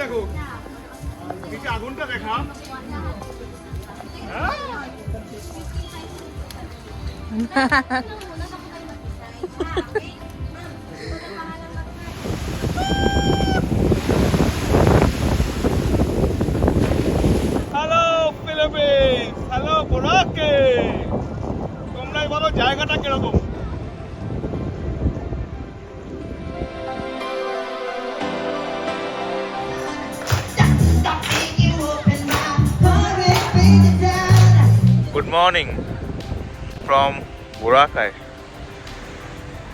দেখো নিচে আগুনটা দেখা। হ্যালো ফিলিপিন্স, হ্যালো বোরাকে, তোমরাই বলো জায়গাটা কিরকম? Good morning from Boracay.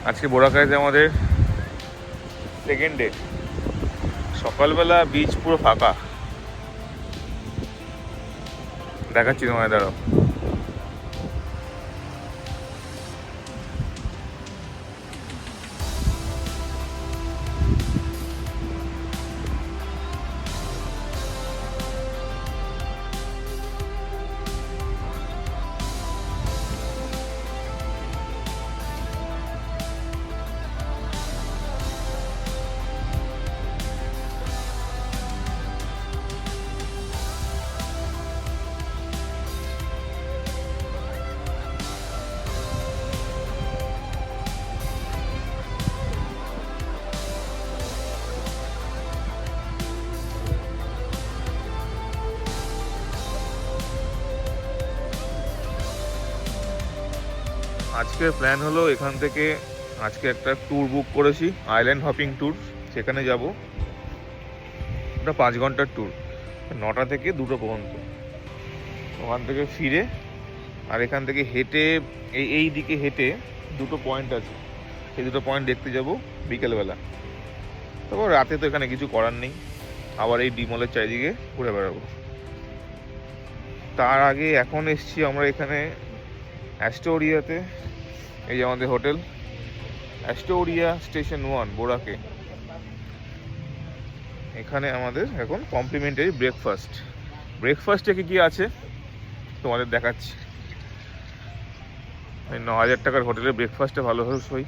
আজকে বোরাকাইতে আমাদের সেকেন্ড ডে। সকালবেলা বিচ পুরো ফাঁকা, দেখাচ্ছি তোমায়, দাঁড়াও। আজকের প্ল্যান হলো এখান থেকে আজকে একটা ট্যুর বুক করেছি, আইল্যান্ড হপিং ট্যুর। সেখানে যাব, ওটা 5 ঘন্টার ট্যুর, 9টা থেকে 2টো পর্যন্ত। ওখান থেকে ফিরে আর এখান থেকে হেঁটে এই দিকে হেঁটে 2টো পয়েন্ট আছে, সেই 2টো পয়েন্ট দেখতে যাব বিকেলবেলা। তারপর রাতে তো এখানে কিছু করার নেই, আবার এই ডিমলের চারিদিকে ঘুরে বেড়াবো। তার আগে এখন এসছি আমরা এখানে অ্যাস্টোরিয়াতে। এই যে আমাদের হোটেল অ্যাস্টোরিয়া স্টেশন 1 বোরাকে। এখানে আমাদের এখন কমপ্লিমেন্টারি ব্রেকফাস্টে কি আছে তোমাদের দেখাচ্ছি। 9,000 টাকার হোটেলে ব্রেকফাস্টে ভালোভাবে সই।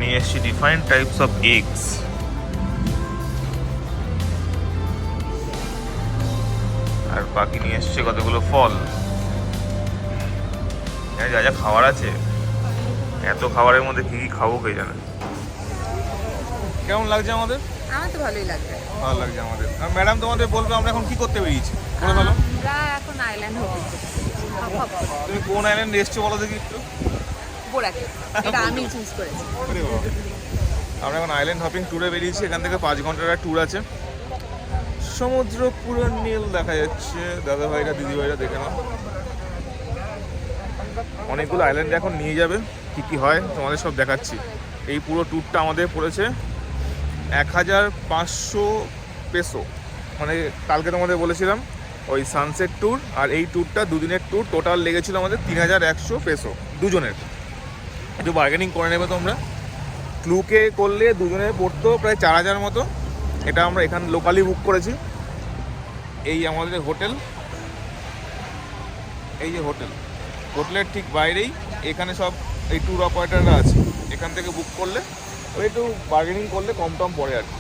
নিয়ে এসেছি ডিফারেন্ট টাইপস অফ এগস। আর বাকি নিয়ে এসছে কতগুলো ফল। যা যা খাবার আছে, এত খাবারের মধ্যে কি কি খাবো কে জানে। কেমন লাগছে আমাদের? আমার তো ভালোই লাগছে। ভালো লাগছে আমাদের। আর ম্যাডাম তোমাদের বলবে আমরা এখন কি করতে বেরিয়েছি বলে ভালো। আমরা এখন আইল্যান্ড হপিং। তুমি কোন আইল্যান্ডে এসছো বলো দেখি একটু। বোরাকে, এটা আমি চুজ করেছি। আমরা এখন আইল্যান্ড হপিং ট্যুরে বেরিয়েছি। এখান থেকে 5 ঘন্টার ট্যুর আছে। সমুদ্র পুরো নীল দেখা যাচ্ছে। দাদা ভাইরা দিদি ভাইরা দেখে নাও। অনেকগুলো আইল্যান্ডে এখন নিয়ে যাবে, কি কি হয় তোমাদের সব দেখাচ্ছি। এই পুরো ট্যুরটা আমাদের পড়েছে 1500 পেসো, মানে কালকে তোমাদের বলেছিলাম ওই সানসেট ট্যুর আর এই ট্যুরটা দুদিনের ট্যুর, টোটাল লেগেছিল আমাদের 3100 পেসো দুজনের। একটু বার্গেনিং করে নেবে তোমরা। ক্লুকে করলে দুজনে পড়তো প্রায় 4000 মতো। এটা আমরা এখানে লোকালি বুক করেছি। এই আমাদের হোটেল, এই যে হোটেলের ঠিক বাইরেই এখানে সব এই ট্যুর অপারেটাররা আছে। এখান থেকে বুক করলে ওই একটু বার্গেনিং করলে কম টম পড়ে আর কি।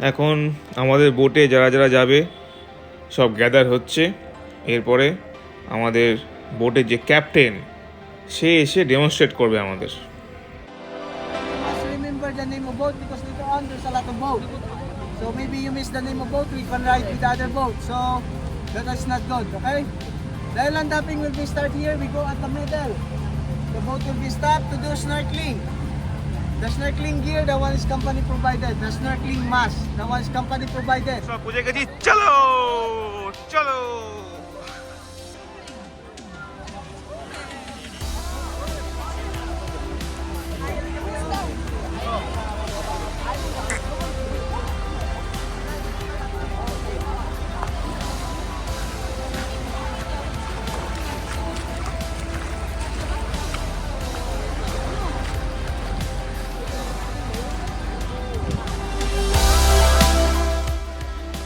এখন আমাদের বোটে যারা যারা যাবে সব গ্যাদার হচ্ছে। এরপরে আমাদের বোটের যে ক্যাপ্টেন সে এসে ডেমনস্ট্রেট করবে আমাদের। Must remember the name of boat because later on there's a lot of boat. So maybe you miss the name of boat, we can ride with the other boat. So that is not good, okay? The island hopping will be start here. We go at the middle. The boat will be stopped to do snorkeling. The snorkeling gear, the one is company provided. The snorkeling mask, the one is company provided. সব বুঝে গেছি, চলো চলো।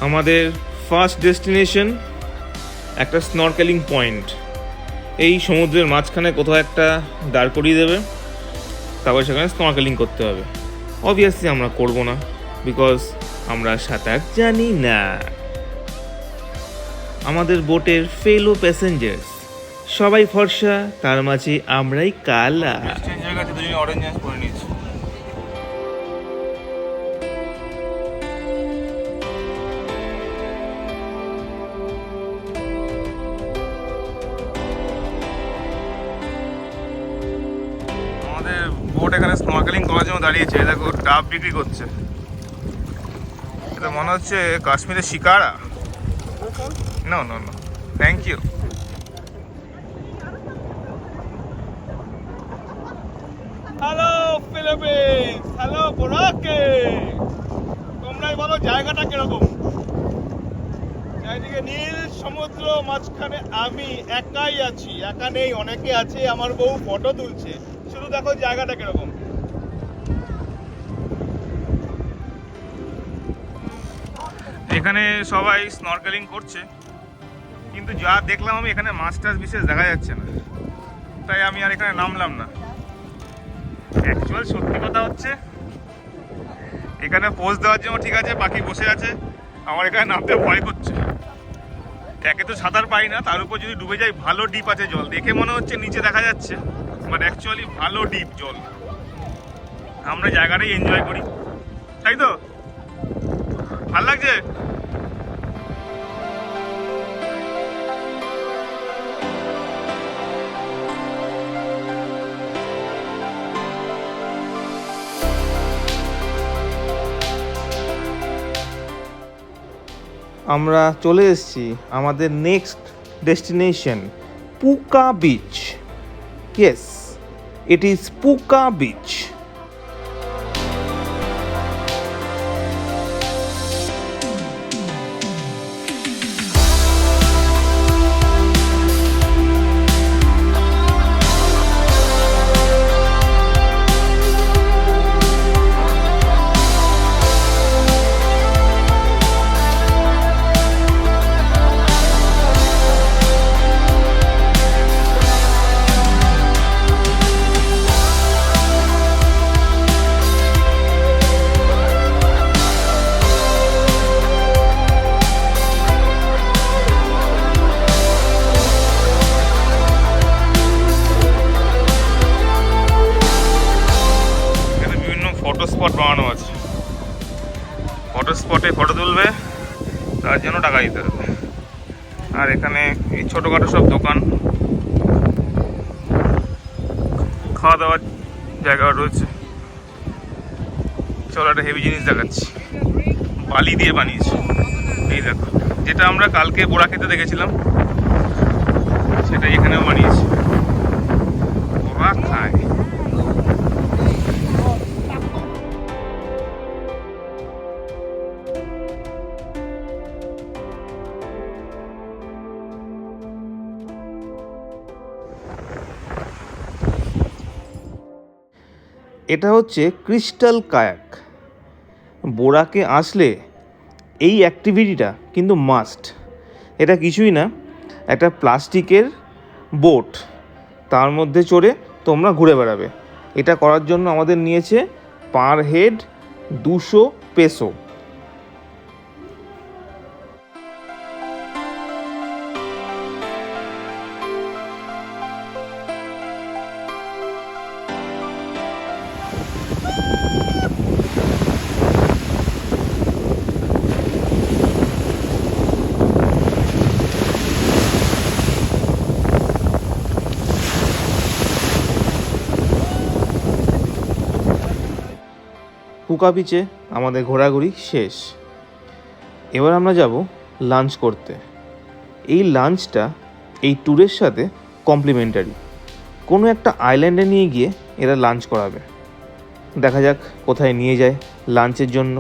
আমাদের first destination একটা snorkelling point. এই সমুদ্রের মাঝখানে কোথাও একটা দাঁড় করিয়ে দেবে, তারপর সেখানে স্নরকেলিং করতে হবে। অবভিয়াসলি আমরা করব না, বিকজ আমরা সাঁতার জানি না। আমাদের বোটের ফেলো প্যাসেঞ্জার্স সবাই ফর্সা, তার মাঝে আমরাই কালা। অরেঞ্জ করে নিয়েছি। বোট এখানে স্নরকেলিং করার জন্য দাঁড়িয়েছে। দেখো ডাব বিক্রি করছে। এটা মনে হচ্ছে কাশ্মীরের শিকারা। No no no, thank you. Hello Philippines, hello Boracay. তোমরাই বলো জায়গাটা কিরকম? চারিদিকে নীল সমুদ্র, মাঝখানে আমি একাই আছি। একা নেই, অনেকে আছে। আমার বউ ফটো তুলছে। শুধু দেখো জায়গাটা কিরকম। এখানে সবাই স্নরকেলিং করছে, কিন্তু যা দেখলাম আমি এখানে মাছ টাছ বিশেষ দেখা যাচ্ছে না, তাই আমি আর এখানে নামলাম না। অ্যাকচুয়াল সত্যি কথা হচ্ছে এখানে পোজ দেওয়ার জন্য ঠিক আছে, বাকি বসে আছে। আমার এখানে নামতে ভয় করছে। একে তো সাঁতার পাই না, তার উপর যদি ডুবে যাই। ভালো ডিপ আছে জল, দেখে মনে হচ্ছে নিচে দেখা যাচ্ছে, বাট অ্যাকচুয়ালি ভালো ডিপ জল। আমরা জায়গাটাই এনজয় করি, তাই তো? ভাল লাগছে। আমরা চলে এসেছি আমাদের next destination, Puka beach. Yes, it is Puka beach. Photo spot বানানো আছে। ফটো স্পটে ফটো তুলবে, তার জন্য টাকা দিতে হবে। আর এখানে এই ছোটোখাটো সব দোকান, খাওয়া দাওয়ার জায়গা রয়েছে। চলো একটা হেভি জিনিস দেখাচ্ছি, বালি দিয়ে বানিয়েছে। এই দেখো, যেটা আমরা কালকে বোরা খেতে দেখেছিলাম, সেটাই এখানেও বানিয়েছে, ওরা খায়। এটা হচ্ছে ক্রিস্টাল কায়াক। বোরাকে আসলে এই অ্যাক্টিভিটিটা কিন্তু মাস্ট। এটা কিছুই না, একটা প্লাস্টিকের বোট, তার মধ্যে চড়ে তোমরা ঘুরে বেড়াবে। এটা করার জন্য আমাদের নিয়েছে পার হেড 200 পেসো। পুকা বিচে আমাদের ঘোরাঘুরি শেষ। এবার আমরা যাব লাঞ্চ করতে। এই লাঞ্চটা এই ট্যুরের সাথে কমপ্লিমেন্টারি। কোনো একটা আইল্যান্ডে নিয়ে গিয়ে এরা লাঞ্চ করাবে। দেখা যাক কোথায় নিয়ে যায় লাঞ্চের জন্য।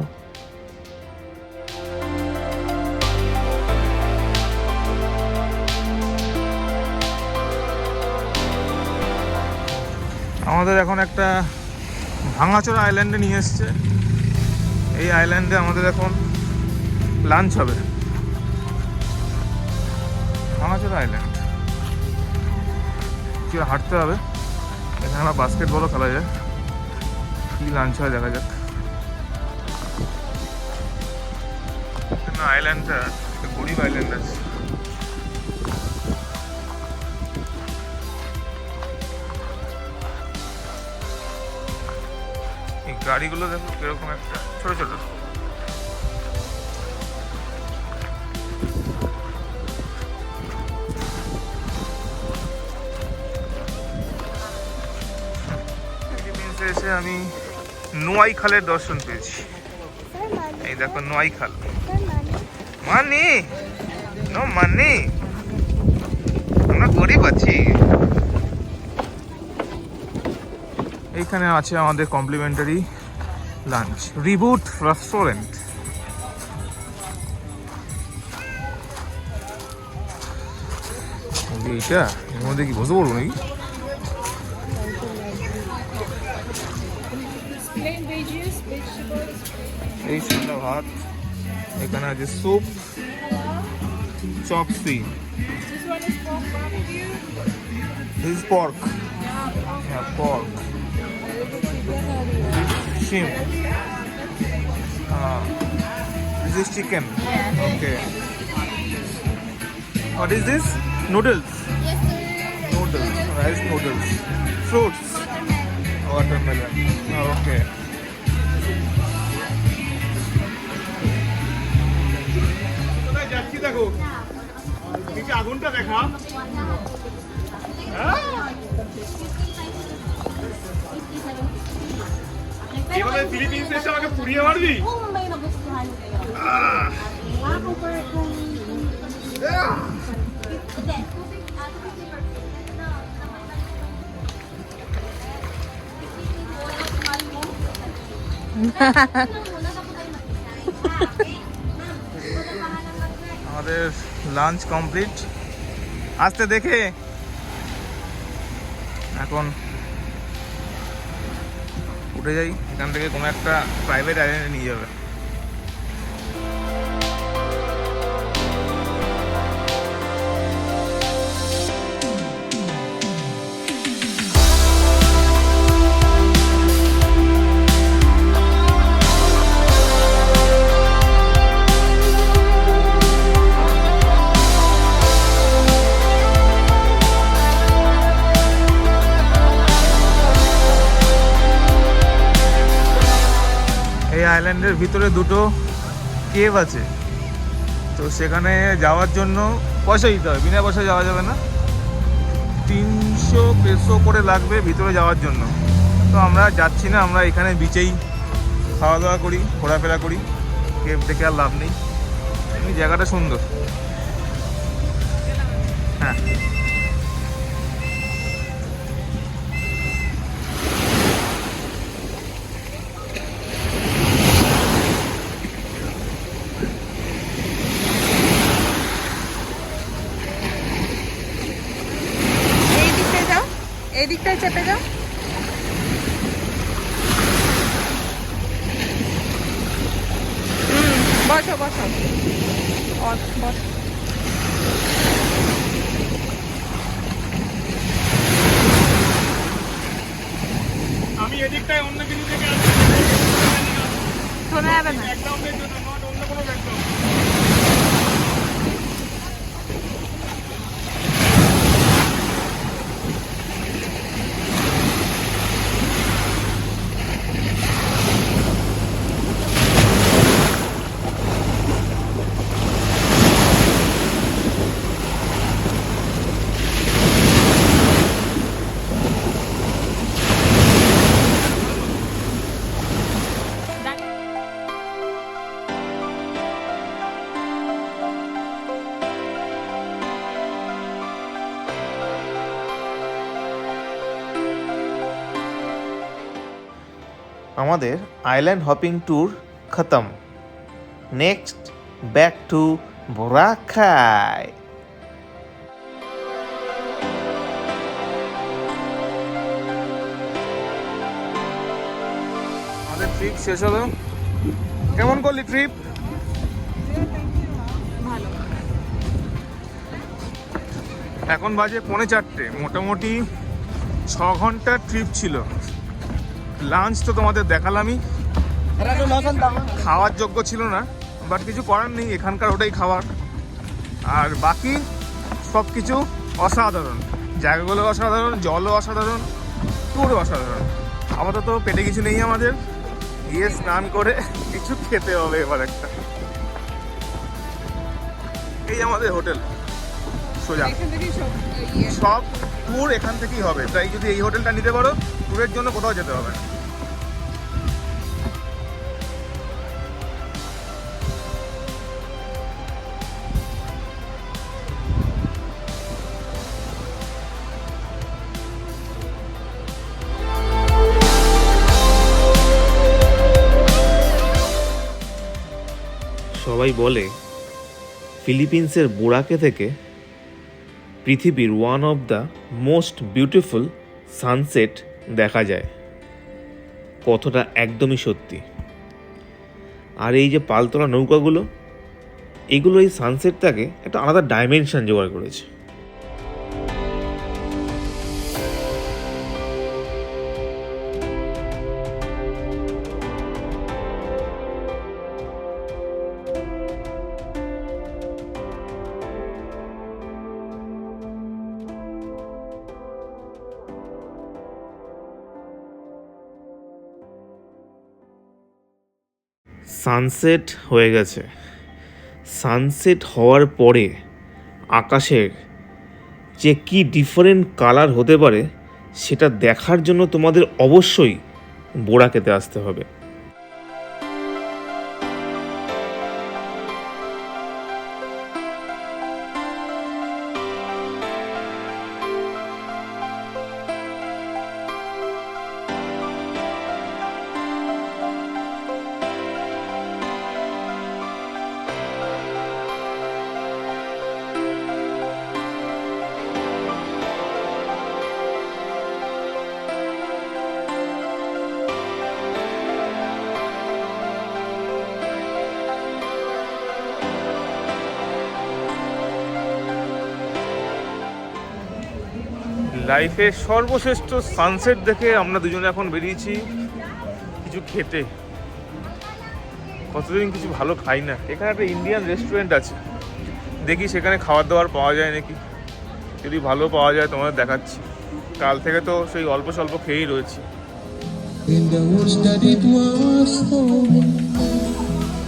আমাদের এখন একটা ভাঙাচোরা আইল্যান্ডে নিয়ে এসছে। এই আইল্যান্ডে আমাদের এখন লাঞ্চ হবে। ভাঙাচোরা আইল্যান্ড, কি হাঁটতে হবে। এখানে আমরা বাস্কেটবলও খেলা যায়। কি লাঞ্চ হয় দেখা যাক। আইল্যান্ডটা একটা গরিব আইল্যান্ড আছে। এই গাড়িগুলো দেখো কিরকম একটা ছোট ছোট। এসে আমি নোয়াই খালের দর্শন পেয়েছি। এই দেখো নোয়াই খাল। মানি নো মানি, আমরা গরিব আছি। এইখানে আছে আমাদের কমপ্লিমেন্টারি লাঞ্চ, রিবুট রেস্টুরেন্ট। এইটা এর মধ্যে কি বসে পড়বো নাকি? এই সাদা ভাত, এখানে আছে soup, chop suey, this is pork, yeah, pork, shrimp, this is chicken, okay. What is this? Noodles? Yes, sir. Noodles, rice noodles, fruits, watermelon, okay. যাচ্ছি দেখো, নিচে আগুনটা দেখা। এভাবে ফিলিপিন্স এসে আমাকে পুড়িয়ে মারবি? Kung may nagustuhan kayo. Kung আমাদের লাঞ্চ কমপ্লিট। আসতে দেখে এখন উঠে যাই, এখান থেকে কোনো একটা প্রাইভেট আইল্যান্ডে নিয়ে যাবে। এই আইল্যান্ডের ভিতরে দুটো কেভ আছে, তো সেখানে যাওয়ার জন্য পয়সা দিতে হবে, বিনা পয়সা যাওয়া যাবে না। 300 পেসো করে লাগবে ভিতরে যাওয়ার জন্য। তো আমরা যাচ্ছি না, আমরা এখানে বিচেই খাওয়া দাওয়া করি, ঘোরাফেরা করি। কেভ দেখে আর লাভ নেই, এমনি জায়গাটা সুন্দর। হ্যাঁ, এদিকটায় চেপে যাও। বসো বসো, বসো। আমি এদিকটায় অন্য কিছু থেকে শোনা যাবে না। ব্যাকগ্রাউন্ডের জন্য নট অন্য কোনো ব্যাকগ্রাউন্ড। আমাদের আইল্যান্ড হপিং ট্যুর খতম। Next back to Boracay. আমাদের ট্রিপ শেষ হলো। কেমন করলি ট্রিপ? ভালো। এখন বাজে 3:45, মোটামুটি 6 ঘন্টার ট্রিপ ছিল। লাঞ্চ তো তোমাদের দেখালামই, খাওয়ার যোগ্য ছিল না, বাট কিছু করার নেই, এখানকার ওটাই খাবার। আর বাকি সব কিছু অসাধারণ, জায়গাগুলো অসাধারণ, জলও অসাধারণ, ট্যুরও অসাধারণ। আপাতত পেটে কিছু নেই আমাদের, গিয়ে স্নান করে কিছু খেতে হবে এবার একটা। এই আমাদের হোটেল, সোজা এখান থেকেই সব সব ট্যুর এখান থেকেই হবে। তাই যদি এই হোটেলটা নিতে পারো, ট্যুরের জন্য কোথাও যেতে হবে না। সবাই বলে ফিলিপিন্সের বোরাকে থেকে পৃথিবীর one of the most beautiful sunset দেখা যায়। কথাটা একদমই সত্যি। আর এই যে পালতোলা নৌকাগুলো, এগুলো এই সানসেটটাকে একটা আলাদা ডাইমেনশন জোগাড় করেছে। সানসেট হয়ে গেছে। সানসেট হওয়ার পরে আকাশের যে কি ডিফারেন্ট কালার হতে পারে, সেটা দেখার জন্য তোমাদের অবশ্যই বোরাকেতে আসতে হবে। লাইফের সর্বশ্রেষ্ঠ সানসেট দেখে আমরা দুজনে এখন বেরিয়েছি কিছু খেতে। কতদিন কিছু ভালো খাই না। এখানে একটা ইন্ডিয়ান রেস্টুরেন্ট আছে, দেখি সেখানে খাবার দাবার পাওয়া যায় নাকি। যদি ভালো পাওয়া যায় তোমাদের দেখাচ্ছি। কাল থেকে তো সেই অল্প স্বল্প খেয়েই রয়েছি। In the words that it was holy,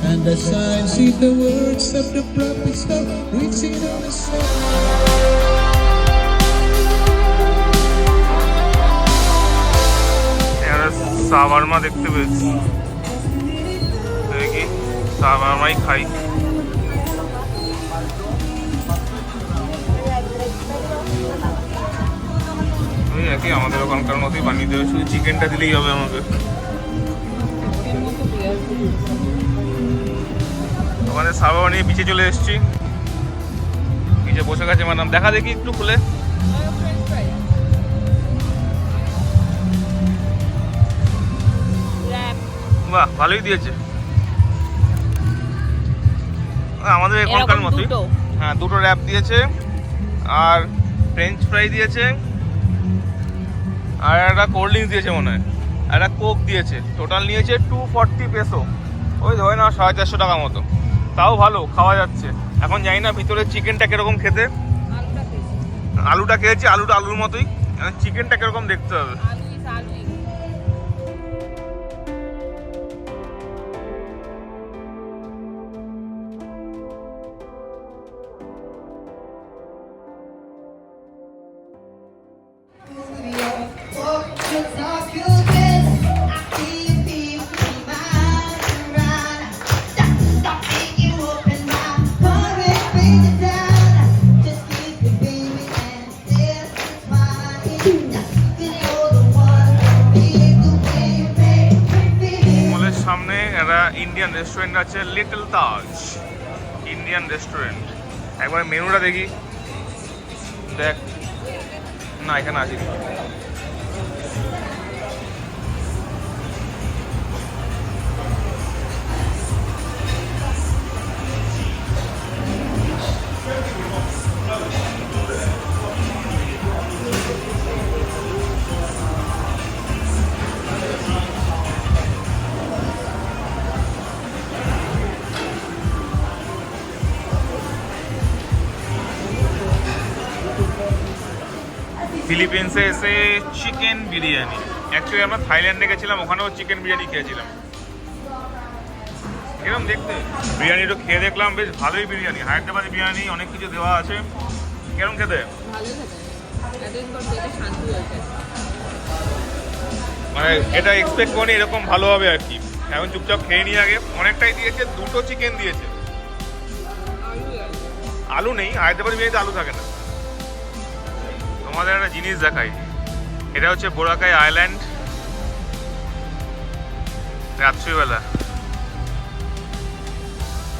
and the signs see the words of the prophets of reaching on the sun. সাওয়ারমা দেখতে পেয়েছি, দেখি সাওয়ারমাই খাই। ওই একই আমাদের ওখানকার মতোই বানিয়ে দেবে, শুধু চিকেনটা দিলেই হবে আমাকে। ওখানে সাওয়া বানিয়ে বিচে চলে এসেছি, বিচে বসে গেছে ম্যাডাম। দেখা দেখি একটু খুলে। বাহ, ভালোই দিয়েছে। আমাদের এখানকার এরকম মতোই। দুটো। হ্যাঁ, দুটো র্যাপ দিয়েছে আর ফ্রেঞ্চ ফ্রাই দিয়েছে আর একটা কোল্ড ড্রিঙ্কস দিয়েছে মনে হয়, আর একটা কোক দিয়েছে। টোটাল নিয়েছে 240 পেসো, ওই ধরে না 450 টাকা মতো। তাও ভালো, খাওয়া যাচ্ছে। এখন জানি না ভিতরে চিকেনটা কিরকম খেতে। আলুটা খেয়েছি, আলুটা আলুর মতোই। এখন চিকেনটা কিরকম দেখতে হবে। মলের সামনে একটা ইন্ডিয়ান রেস্টুরেন্ট আছে, লিটল তাজ ইন্ডিয়ান রেস্টুরেন্ট। একবার মেনুটা দেখি, দেখ না এখানে আছে কি। ফিলিপিন্সে এসে চিকেন বিরিয়ানি। অ্যাকচুয়ালি আমরা থাইল্যান্ডে গেছিলাম, ওখানেও চিকেন বিরিয়ানি খেয়েছিলাম। এরকম দেখতে বিরিয়ানিটা খেয়ে দেখলাম, বেশ ভালোই বিরিয়ানি। হায়দ্রাবাদি বিরিয়ানি, অনেক কিছু দেওয়া আছে। কেরম খেতে? মানে এটা এক্সপেক্ট করিনি এরকম ভালো হবে আর কি। এখন চুপচাপ খেয়ে নিয়ে আগে। অনেকটাই দিয়েছে, দুটো চিকেন দিয়েছে। আলু নেই, হায়দ্রাবাদি বিরিয়ানিতে আলু থাকে না। তোমাদের একটা জিনিস দেখাই, এটা হচ্ছে বোরাকাই আইল্যান্ড রাত্রিবেলা।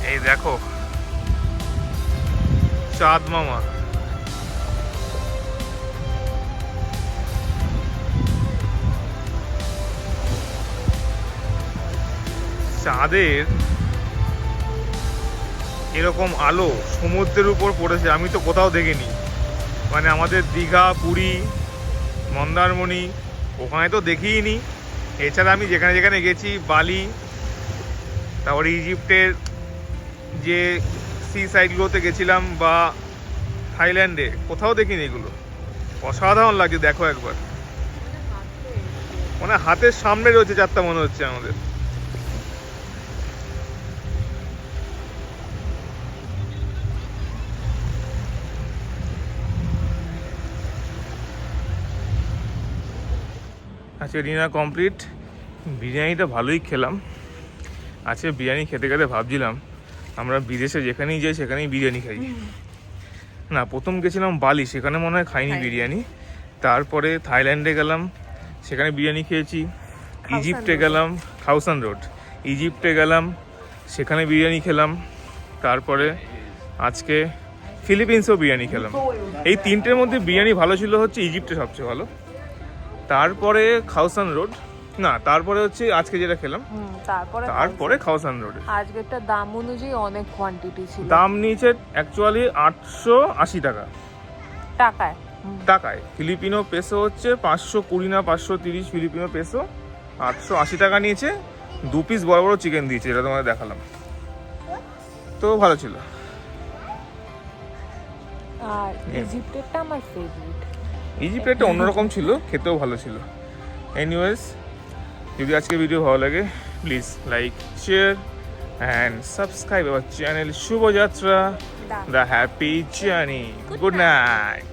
এই দেখো চাঁদ মামা। চাঁদের এরকম আলো সমুদ্রের উপর পড়েছে, আমি তো কোথাও দেখিনি। মানে আমাদের দীঘা, পুরী, মন্দারমণি ওখানে তো দেখিইনি। এছাড়া আমি যেখানে যেখানে গেছি, বালি, তারপরে ইজিপ্টের যে সি সাইডগুলোতে গেছিলাম, বা থাইল্যান্ডে, কোথাও দেখিনি এগুলো। অসাধারণ লাগছে, দেখো একবার। মানে হাতের সামনে রয়েছে চারটা, মনে হচ্ছে আমাদের। আজকে ডিনার কমপ্লিট। বিরিয়ানিটা ভালোই খেলাম। আজকে বিরিয়ানি খেতে খেতে ভাবছিলাম আমরা বিদেশে যেখানেই যাই সেখানেই বিরিয়ানি খাই। না, প্রথম গেছিলাম বালি, সেখানে মনে হয় খাইনি বিরিয়ানি। তারপরে থাইল্যান্ডে গেলাম, সেখানে বিরিয়ানি খেয়েছি। ইজিপ্টে গেলাম, খাউসান রোড, ইজিপ্টে গেলাম, সেখানে বিরিয়ানি খেলাম। তারপরে আজকে ফিলিপিন্সেও বিরিয়ানি খেলাম। এই তিনটের মধ্যে বিরিয়ানি ভালো ছিল হচ্ছে ইজিপ্টে সবচেয়ে ভালো, তারপরে খাউসান রোড, না তারপরে হচ্ছে আজকে যেটা খেলাম, তারপরে খাউসান রোডে। আজকেরটা দাম অনুযায়ী অনেক কোয়ান্টিটি ছিল। দাম নিয়েছে অ্যাকচুয়ালি 880 টাকা টাকায়। টাকায় ফিলিপিনো পেসো হচ্ছে 520 না 530 ফিলিপিনো পেসো। 880 টাকা নিয়েছে। 2 পিস বড় বড় চিকেন দিয়েছে, এটা তোমাদের দেখালাম। তো ভালো ছিল। আর ইজিপ্টেরটা আমার ফেভারিট। ইজিপ্টেরটা অন্যরকম ছিল, খেতেও ভালো ছিল। এনিওয়েজ, যদি আজকে ভিডিও ভালো লাগে please like, share and subscribe our channel. Shubhojatra, the happy journey, good night.